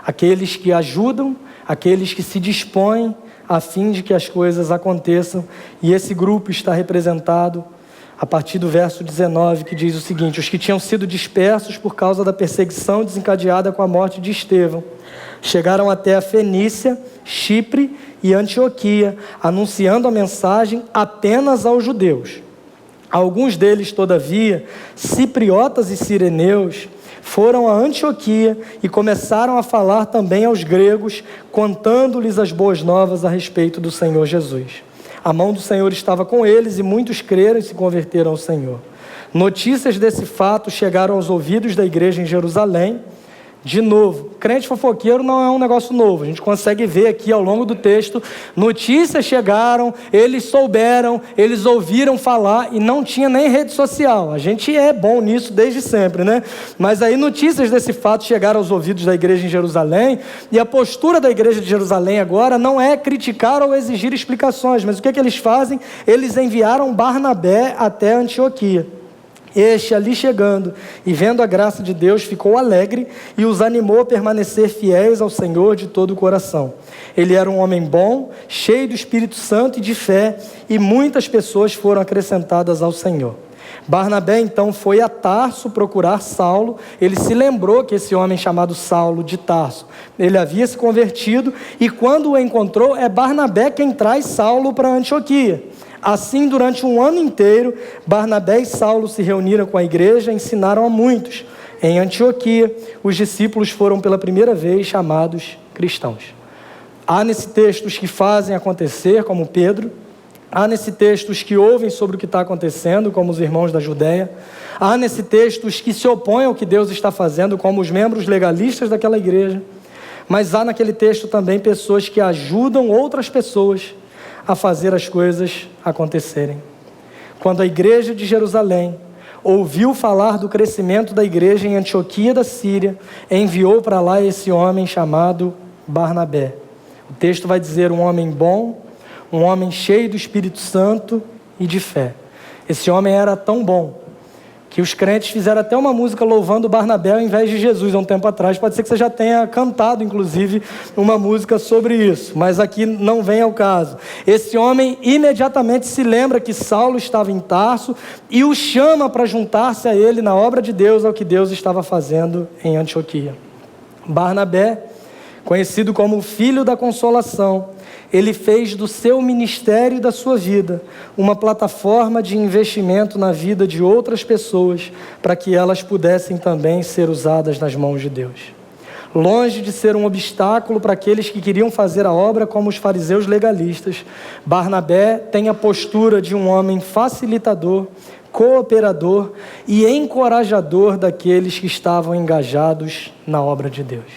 Aqueles que ajudam, aqueles que se dispõem a fim de que as coisas aconteçam. E esse grupo está representado a partir do verso 19, que diz o seguinte: os que tinham sido dispersos por causa da perseguição desencadeada com a morte de Estevão, chegaram até a Fenícia, Chipre e Antioquia, anunciando a mensagem apenas aos judeus. Alguns deles, todavia, cipriotas e cireneus, foram a Antioquia e começaram a falar também aos gregos, contando-lhes as boas novas a respeito do Senhor Jesus. A mão do Senhor estava com eles e muitos creram e se converteram ao Senhor. Notícias desse fato chegaram aos ouvidos da igreja em Jerusalém. De novo, crente fofoqueiro não é um negócio novo. A gente consegue ver aqui ao longo do texto, notícias chegaram, eles souberam, eles ouviram falar e não tinha nem rede social. A gente é bom nisso desde sempre, né? Mas aí notícias desse fato chegaram aos ouvidos da igreja em Jerusalém, e a postura da igreja de Jerusalém agora não é criticar ou exigir explicações, mas o que é que eles fazem? Eles enviaram Barnabé até Antioquia. Este, ali chegando e vendo a graça de Deus, ficou alegre e os animou a permanecer fiéis ao Senhor de todo o coração. Ele era um homem bom, cheio do Espírito Santo e de fé, e muitas pessoas foram acrescentadas ao Senhor. Barnabé então foi a Tarso procurar Saulo. Ele se lembrou que esse homem chamado Saulo de Tarso, ele havia se convertido, e quando o encontrou, é Barnabé quem traz Saulo para Antioquia. Assim, durante um ano inteiro, Barnabé e Saulo se reuniram com a igreja e ensinaram a muitos. Em Antioquia, os discípulos foram pela primeira vez chamados cristãos. Há nesse texto os que fazem acontecer, como Pedro. Há nesse texto os que ouvem sobre o que está acontecendo, como os irmãos da Judéia. Há nesse texto os que se opõem ao que Deus está fazendo, como os membros legalistas daquela igreja. Mas há naquele texto também pessoas que ajudam outras pessoas a fazer as coisas acontecerem. Quando a igreja de Jerusalém ouviu falar do crescimento da igreja em Antioquia da Síria, enviou para lá esse homem chamado Barnabé. O texto vai dizer um homem bom, um homem cheio do Espírito Santo e de fé. Esse homem era tão bom que os crentes fizeram até uma música louvando Barnabé ao invés de Jesus há um tempo atrás. Pode ser que você já tenha cantado, inclusive, uma música sobre isso, mas aqui não vem ao caso. Esse homem imediatamente se lembra que Saulo estava em Tarso e o chama para juntar-se a ele na obra de Deus, ao que Deus estava fazendo em Antioquia. Barnabé, conhecido como o filho da consolação, ele fez do seu ministério e da sua vida uma plataforma de investimento na vida de outras pessoas, para que elas pudessem também ser usadas nas mãos de Deus. Longe de ser um obstáculo para aqueles que queriam fazer a obra como os fariseus legalistas, Barnabé tem a postura de um homem facilitador, cooperador e encorajador daqueles que estavam engajados na obra de Deus.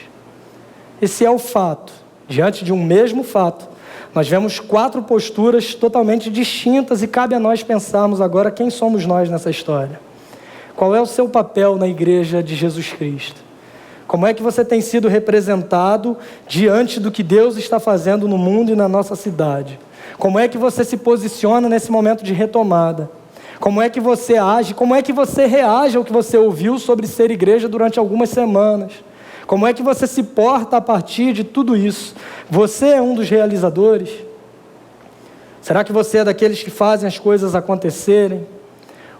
Esse é o fato. Diante de um mesmo fato, nós vemos 4 posturas totalmente distintas e cabe a nós pensarmos agora quem somos nós nessa história. Qual é o seu papel na igreja de Jesus Cristo? Como é que você tem sido representado diante do que Deus está fazendo no mundo e na nossa cidade? Como é que você se posiciona nesse momento de retomada? Como é que você age? Como é que você reage ao que você ouviu sobre ser igreja durante algumas semanas? Como é que você se porta a partir de tudo isso? Você é um dos realizadores? Será que você é daqueles que fazem as coisas acontecerem?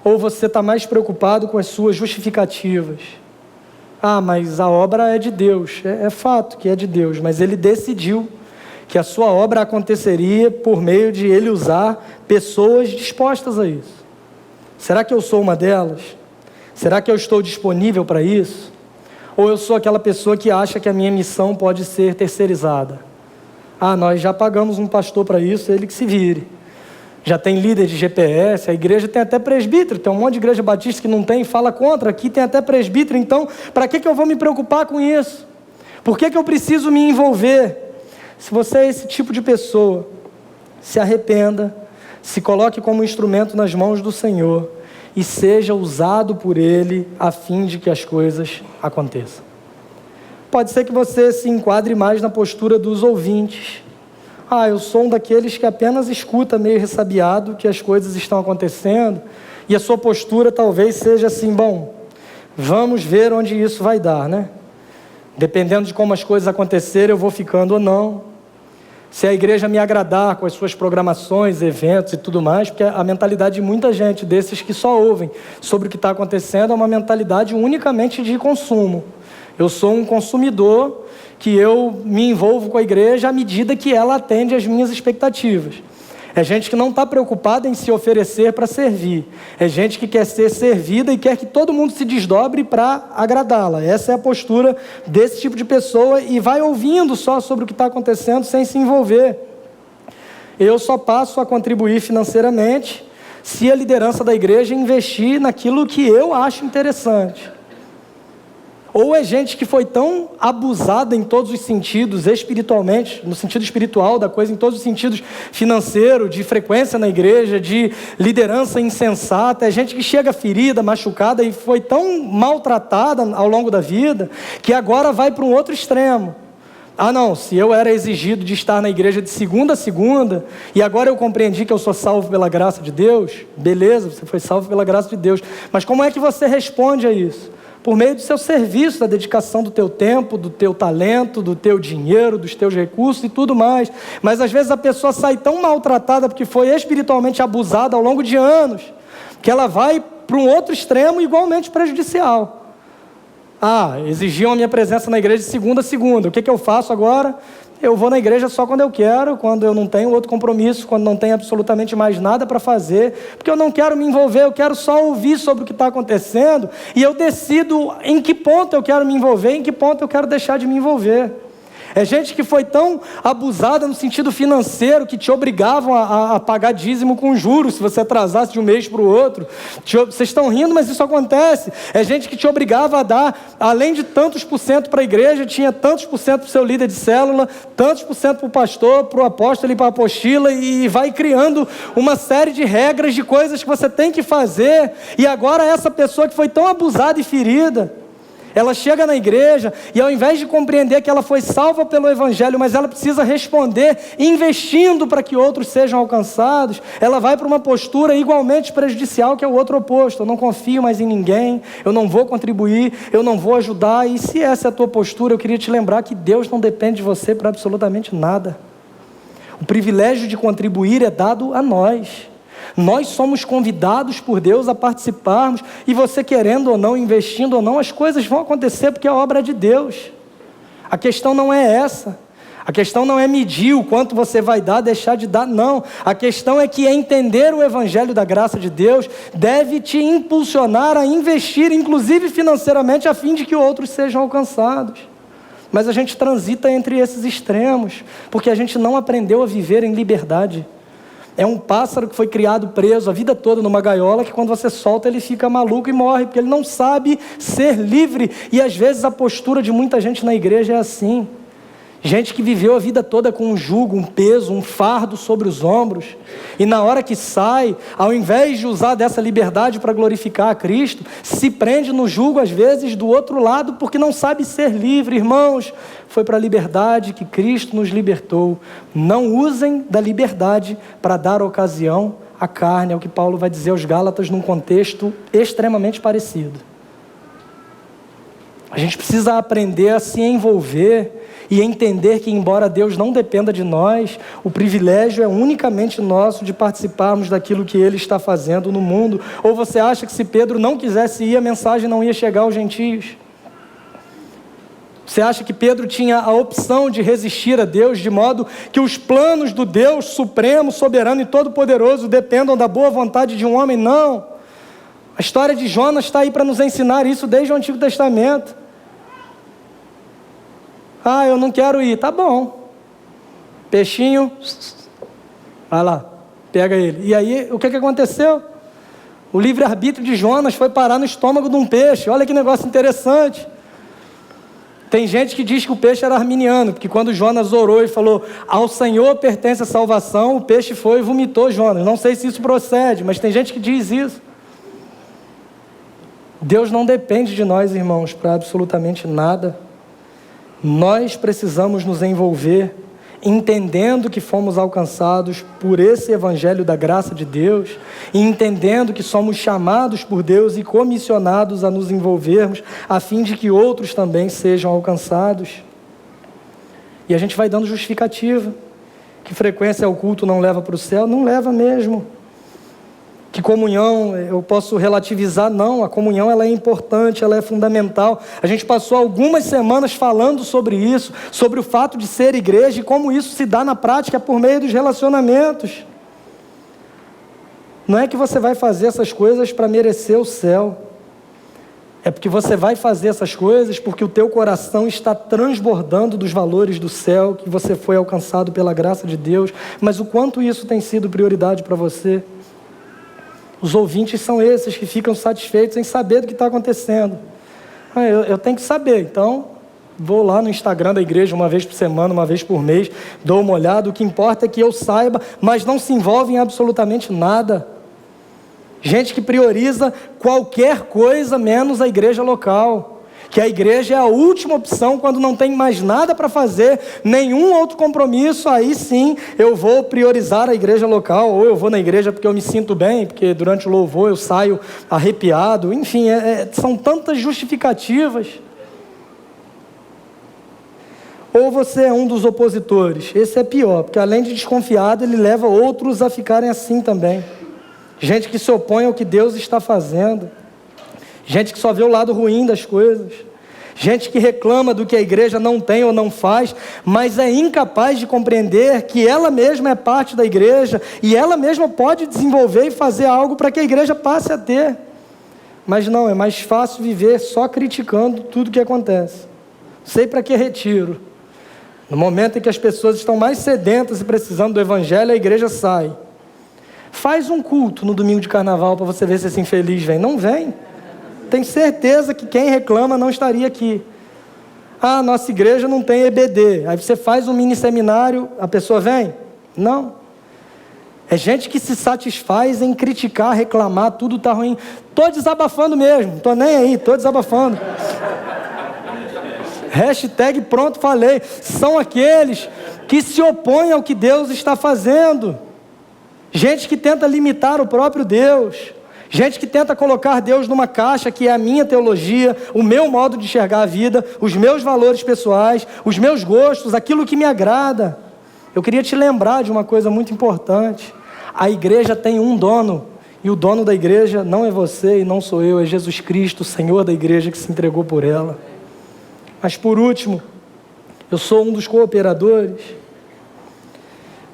Ou você está mais preocupado com as suas justificativas? Ah, mas a obra é de Deus. É fato que é de Deus, mas Ele decidiu que a sua obra aconteceria por meio de Ele usar pessoas dispostas a isso. Será que eu sou uma delas? Será que eu estou disponível para isso? Ou eu sou aquela pessoa que acha que a minha missão pode ser terceirizada? Ah, nós já pagamos um pastor para isso, ele que se vire. Já tem líder de GPS, a igreja tem até presbítero, tem um monte de igreja batista que não tem, fala contra, aqui tem até presbítero, então para que eu vou me preocupar com isso? Por que eu preciso me envolver? Se você é esse tipo de pessoa, se arrependa, se coloque como instrumento nas mãos do Senhor e seja usado por Ele a fim de que as coisas aconteçam. Pode ser que você se enquadre mais na postura dos ouvintes. Ah, eu sou um daqueles que apenas escuta meio ressabiado que as coisas estão acontecendo e a sua postura talvez seja assim, bom, vamos ver onde isso vai dar, né? Dependendo de como as coisas acontecerem, eu vou ficando ou não. Se a igreja me agradar com as suas programações, eventos e tudo mais, porque a mentalidade de muita gente, desses que só ouvem sobre o que está acontecendo, é uma mentalidade unicamente de consumo. Eu sou um consumidor que eu me envolvo com a igreja à medida que ela atende às minhas expectativas. É gente que não está preocupada em se oferecer para servir. É gente que quer ser servida e quer que todo mundo se desdobre para agradá-la. Essa é a postura desse tipo de pessoa e vai ouvindo só sobre o que está acontecendo sem se envolver. Eu só passo a contribuir financeiramente se a liderança da igreja investir naquilo que eu acho interessante. Ou é gente que foi tão abusada em todos os sentidos, espiritualmente, no sentido espiritual da coisa, em todos os sentidos financeiro, de frequência na igreja, de liderança insensata, é gente que chega ferida, machucada e foi tão maltratada ao longo da vida, que agora vai para um outro extremo. Ah não, se eu era exigido de estar na igreja de segunda a segunda, e agora eu compreendi que eu sou salvo pela graça de Deus, beleza, você foi salvo pela graça de Deus, mas como é que você responde a isso? Por meio do seu serviço, da dedicação do teu tempo, do teu talento, do teu dinheiro, dos teus recursos e tudo mais. Mas às vezes a pessoa sai tão maltratada porque foi espiritualmente abusada ao longo de anos, que ela vai para um outro extremo igualmente prejudicial. Ah, exigiam a minha presença na igreja de segunda a segunda. O que eu faço agora? Eu vou na igreja só quando eu quero, quando eu não tenho outro compromisso, quando não tenho absolutamente mais nada para fazer, porque eu não quero me envolver, eu quero só ouvir sobre o que está acontecendo, e eu decido em que ponto eu quero me envolver, em que ponto eu quero deixar de me envolver. É gente que foi tão abusada no sentido financeiro que te obrigavam a pagar dízimo com juros se você atrasasse de um mês para o outro. Vocês estão rindo, mas isso acontece. É gente que te obrigava a dar, além de tantos por cento para a igreja, tinha tantos por cento para o seu líder de célula, tantos por cento para o pastor, para o apóstolo e para a apostila, e vai criando uma série de regras, de coisas que você tem que fazer. E agora essa pessoa que foi tão abusada e ferida, Ela chega na igreja e ao invés de compreender que ela foi salva pelo Evangelho, mas ela precisa responder investindo para que outros sejam alcançados, ela vai para uma postura igualmente prejudicial que é o outro oposto. Eu não confio mais em ninguém, eu não vou contribuir, eu não vou ajudar. E se essa é a tua postura, eu queria te lembrar que Deus não depende de você para absolutamente nada. O privilégio de contribuir é dado a nós. Nós somos convidados por Deus a participarmos, e você querendo ou não, investindo ou não, as coisas vão acontecer porque a obra é de Deus. A questão não é essa. A questão não é medir o quanto você vai dar, deixar de dar, não. A questão é que entender o Evangelho da graça de Deus deve te impulsionar a investir, inclusive financeiramente, a fim de que outros sejam alcançados. Mas a gente transita entre esses extremos, porque a gente não aprendeu a viver em liberdade. É um pássaro que foi criado preso a vida toda numa gaiola, que quando você solta ele fica maluco e morre, porque ele não sabe ser livre. E às vezes a postura de muita gente na igreja é assim. Gente que viveu a vida toda com um jugo, um peso, um fardo sobre os ombros, e na hora que sai, ao invés de usar dessa liberdade para glorificar a Cristo, se prende no jugo às vezes do outro lado, porque não sabe ser livre. Irmãos, foi para a liberdade que Cristo nos libertou. Não usem da liberdade para dar ocasião à carne, é o que Paulo vai dizer aos Gálatas num contexto extremamente parecido. A gente precisa aprender a se envolver e entender que, embora Deus não dependa de nós, o privilégio é unicamente nosso de participarmos daquilo que Ele está fazendo no mundo. Ou você acha que se Pedro não quisesse ir, a mensagem não ia chegar aos gentios? Você acha que Pedro tinha a opção de resistir a Deus, de modo que os planos do Deus supremo, soberano e todo-poderoso dependam da boa vontade de um homem? Não. A história de Jonas está aí para nos ensinar isso desde o Antigo Testamento. Ah, eu não quero ir. Tá bom. Peixinho, vai lá, pega ele. E aí, o que aconteceu? O livre-arbítrio de Jonas foi parar no estômago de um peixe. Olha que negócio interessante. Tem gente que diz que o peixe era arminiano, porque quando Jonas orou e falou, ao Senhor pertence a salvação, o peixe foi e vomitou Jonas. Não sei se isso procede, mas tem gente que diz isso. Deus não depende de nós, irmãos, para absolutamente nada. Nós precisamos nos envolver, entendendo que fomos alcançados por esse Evangelho da graça de Deus, e entendendo que somos chamados por Deus e comissionados a nos envolvermos, a fim de que outros também sejam alcançados. E a gente vai dando justificativa. Que frequência ao culto não leva para o céu? Não leva mesmo. Que comunhão eu posso relativizar? Não, a comunhão ela é importante, ela é fundamental. A gente passou algumas semanas falando sobre isso, sobre o fato de ser igreja e como isso se dá na prática por meio dos relacionamentos. Não é que você vai fazer essas coisas para merecer o céu. É porque você vai fazer essas coisas porque o teu coração está transbordando dos valores do céu, que você foi alcançado pela graça de Deus. Mas o quanto isso tem sido prioridade para você? Os ouvintes são esses que ficam satisfeitos em saber do que está acontecendo. Eu tenho que saber, então vou lá no Instagram da igreja uma vez por semana, uma vez por mês, dou uma olhada, o que importa é que eu saiba, mas não se envolve em absolutamente nada. Gente que prioriza qualquer coisa menos a igreja local. Que a igreja é a última opção quando não tem mais nada para fazer, nenhum outro compromisso, aí sim eu vou priorizar a igreja local, ou eu vou na igreja porque eu me sinto bem, porque durante o louvor eu saio arrepiado, enfim, são tantas justificativas. Ou você é um dos opositores, esse é pior, porque além de desconfiado, ele leva outros a ficarem assim também. Gente que se opõe ao que Deus está fazendo. Gente que só vê o lado ruim das coisas. Gente que reclama do que a igreja não tem ou não faz, mas é incapaz de compreender que ela mesma é parte da igreja e ela mesma pode desenvolver e fazer algo para que a igreja passe a ter. Mas não, é mais fácil viver só criticando tudo que acontece. Sei para que retiro. No momento em que as pessoas estão mais sedentas e precisando do evangelho, a igreja sai. Faz um culto no domingo de carnaval para você ver se esse infeliz vem. Não vem. Tenho certeza que quem reclama não estaria aqui. Ah, nossa igreja não tem EBD. Aí você faz um mini seminário, a pessoa vem? Não. É gente que se satisfaz em criticar, reclamar, tudo está ruim. Estou desabafando mesmo, estou nem aí, estou desabafando. Hashtag pronto, falei. São aqueles que se opõem ao que Deus está fazendo. Gente que tenta limitar o próprio Deus. Gente que tenta colocar Deus numa caixa que é a minha teologia, o meu modo de enxergar a vida, os meus valores pessoais, os meus gostos, aquilo que me agrada. Eu queria te lembrar de uma coisa muito importante. A igreja tem um dono, e o dono da igreja não é você e não sou eu, é Jesus Cristo, o Senhor da igreja que se entregou por ela. Mas por último, eu sou um dos cooperadores.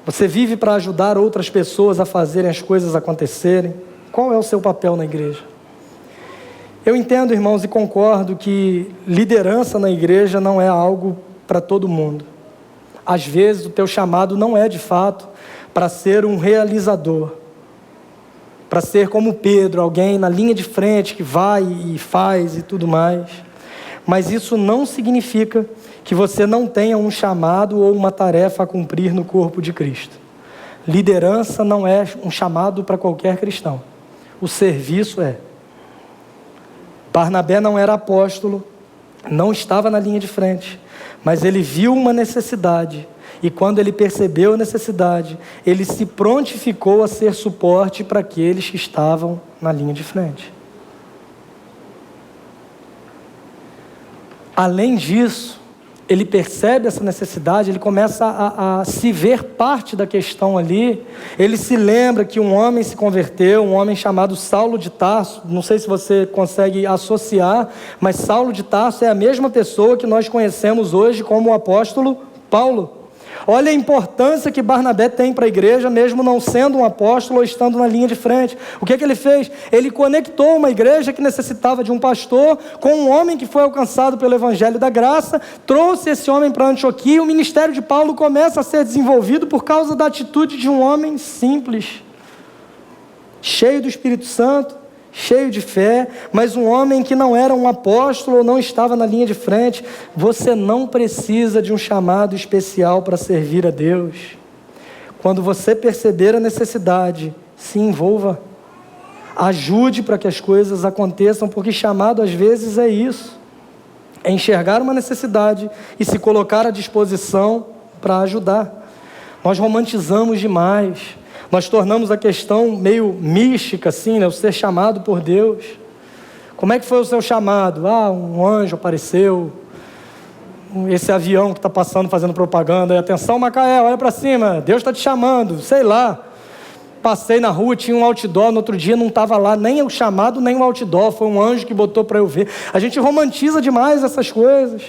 Você vive para ajudar outras pessoas a fazerem as coisas acontecerem. Qual é o seu papel na igreja? Eu entendo, irmãos, e concordo que liderança na igreja não é algo para todo mundo. Às vezes o teu chamado não é de fato para ser um realizador, para ser como Pedro, alguém na linha de frente que vai e faz e tudo mais. Mas isso não significa que você não tenha um chamado ou uma tarefa a cumprir no corpo de Cristo. Liderança não é um chamado para qualquer cristão. O serviço é. Barnabé não era apóstolo, não estava na linha de frente, mas ele viu uma necessidade, e quando ele percebeu a necessidade, ele se prontificou a ser suporte para aqueles que estavam na linha de frente. Além disso, ele percebe essa necessidade, ele começa a se ver parte da questão ali. Ele se lembra que um homem se converteu, um homem chamado Saulo de Tarso. Não sei se você consegue associar, mas Saulo de Tarso é a mesma pessoa que nós conhecemos hoje como o apóstolo Paulo. Olha a importância que Barnabé tem para a igreja, mesmo não sendo um apóstolo ou estando na linha de frente. O que ele fez? Ele conectou uma igreja que necessitava de um pastor com um homem que foi alcançado pelo Evangelho da Graça, trouxe esse homem para Antioquia, e o ministério de Paulo começa a ser desenvolvido por causa da atitude de um homem simples, cheio do Espírito Santo, cheio de fé, mas um homem que não era um apóstolo ou não estava na linha de frente. Você não precisa de um chamado especial para servir a Deus. Quando você perceber a necessidade, se envolva. Ajude para que as coisas aconteçam, porque chamado às vezes é isso. É enxergar uma necessidade e se colocar à disposição para ajudar. Nós romantizamos demais. Nós tornamos a questão meio mística, assim, né? O ser chamado por Deus. Como é que foi o seu chamado? Um anjo apareceu. Esse avião que está passando, fazendo propaganda. Atenção, Macaé, olha para cima. Deus está te chamando. Sei lá. Passei na rua, tinha um outdoor. No outro dia não estava lá nem o chamado, nem o outdoor. Foi um anjo que botou para eu ver. A gente romantiza demais essas coisas.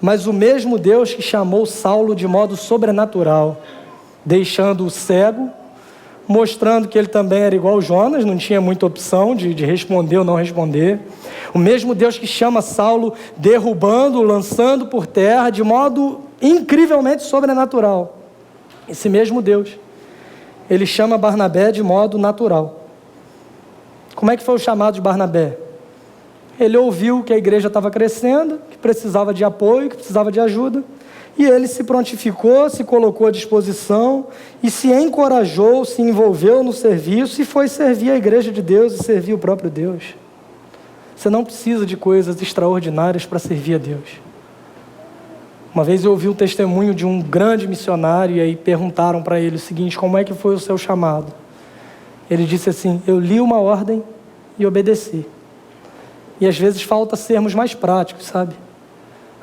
Mas o mesmo Deus que chamou Saulo de modo sobrenatural, deixando-o cego, mostrando que ele também era igual Jonas, não tinha muita opção de responder ou não responder. O mesmo Deus que chama Saulo, derrubando, lançando por terra, de modo incrivelmente sobrenatural. Esse mesmo Deus, ele chama Barnabé de modo natural. Como é que foi o chamado de Barnabé? Ele ouviu que a igreja estava crescendo, que precisava de apoio, que precisava de ajuda, e ele se prontificou, se colocou à disposição e se encorajou, se envolveu no serviço e foi servir a igreja de Deus e servir o próprio Deus. Você não precisa de coisas extraordinárias para servir a Deus. Uma vez eu ouvi um testemunho de um grande missionário e aí perguntaram para ele o seguinte: como é que foi o seu chamado? Ele disse assim: eu li uma ordem e obedeci. E às vezes falta sermos mais práticos, sabe?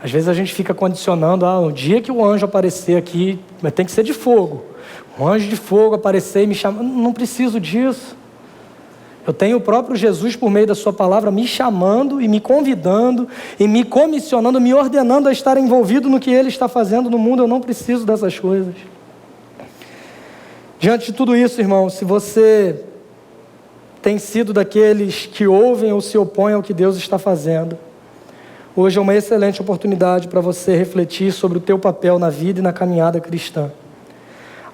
Às vezes a gente fica condicionando, no dia que o anjo aparecer aqui, tem que ser de fogo. Um anjo de fogo aparecer e me chamar. Não preciso disso. Eu tenho o próprio Jesus, por meio da sua palavra, me chamando e me convidando e me comissionando, me ordenando a estar envolvido no que Ele está fazendo no mundo. Eu não preciso dessas coisas. Diante de tudo isso, irmão, se você tem sido daqueles que ouvem ou se opõem ao que Deus está fazendo, hoje é uma excelente oportunidade para você refletir sobre o teu papel na vida e na caminhada cristã.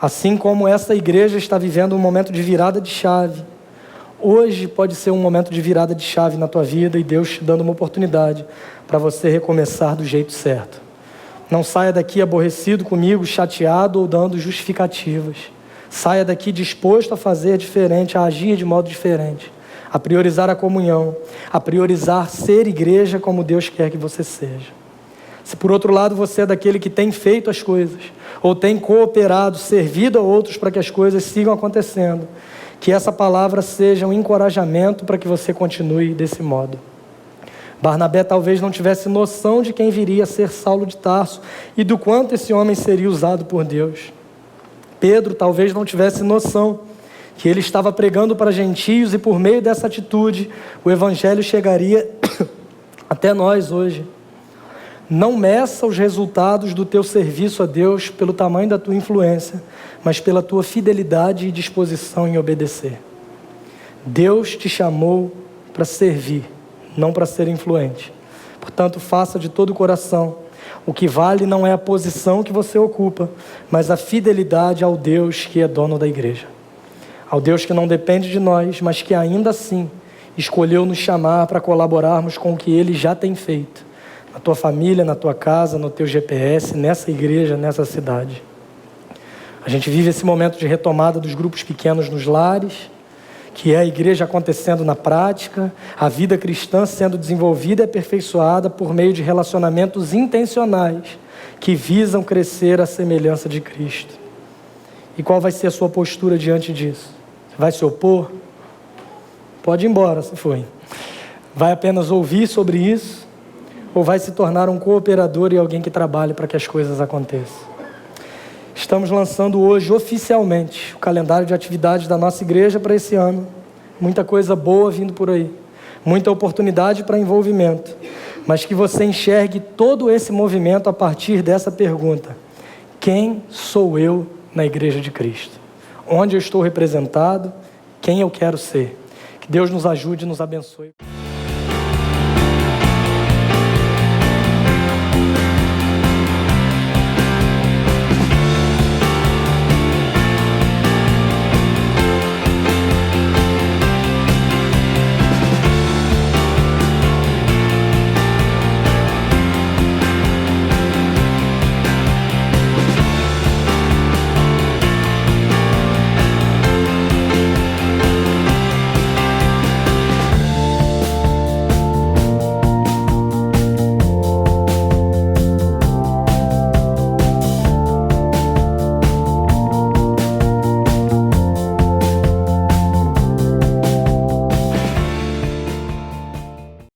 Assim como essa igreja está vivendo um momento de virada de chave, hoje pode ser um momento de virada de chave na tua vida e Deus te dando uma oportunidade para você recomeçar do jeito certo. Não saia daqui aborrecido comigo, chateado ou dando justificativas. Saia daqui disposto a fazer diferente, a agir de modo diferente, a priorizar a comunhão, a priorizar ser igreja como Deus quer que você seja. Se por outro lado você é daquele que tem feito as coisas, ou tem cooperado, servido a outros para que as coisas sigam acontecendo, que essa palavra seja um encorajamento para que você continue desse modo. Barnabé talvez não tivesse noção de quem viria a ser Saulo de Tarso e do quanto esse homem seria usado por Deus. Pedro talvez não tivesse noção que ele estava pregando para gentios e por meio dessa atitude o evangelho chegaria até nós hoje. Não meça os resultados do teu serviço a Deus pelo tamanho da tua influência, mas pela tua fidelidade e disposição em obedecer. Deus te chamou para servir, não para ser influente. Portanto, faça de todo o coração. O que vale não é a posição que você ocupa, mas a fidelidade ao Deus que é dono da igreja. Ao Deus que não depende de nós, mas que ainda assim escolheu nos chamar para colaborarmos com o que Ele já tem feito. Na tua família, na tua casa, no teu GPS, nessa igreja, nessa cidade. A gente vive esse momento de retomada dos grupos pequenos nos lares, que é a igreja acontecendo na prática, a vida cristã sendo desenvolvida e aperfeiçoada por meio de relacionamentos intencionais que visam crescer à semelhança de Cristo. E qual vai ser a sua postura diante disso? Vai se opor? Pode ir embora se for. Vai apenas ouvir sobre isso? Ou vai se tornar um cooperador e alguém que trabalhe para que as coisas aconteçam? Estamos lançando hoje oficialmente o calendário de atividades da nossa igreja para esse ano. Muita coisa boa vindo por aí. Muita oportunidade para envolvimento. Mas que você enxergue todo esse movimento a partir dessa pergunta: quem sou eu na igreja de Cristo? Onde eu estou representado? Quem eu quero ser? Que Deus nos ajude e nos abençoe.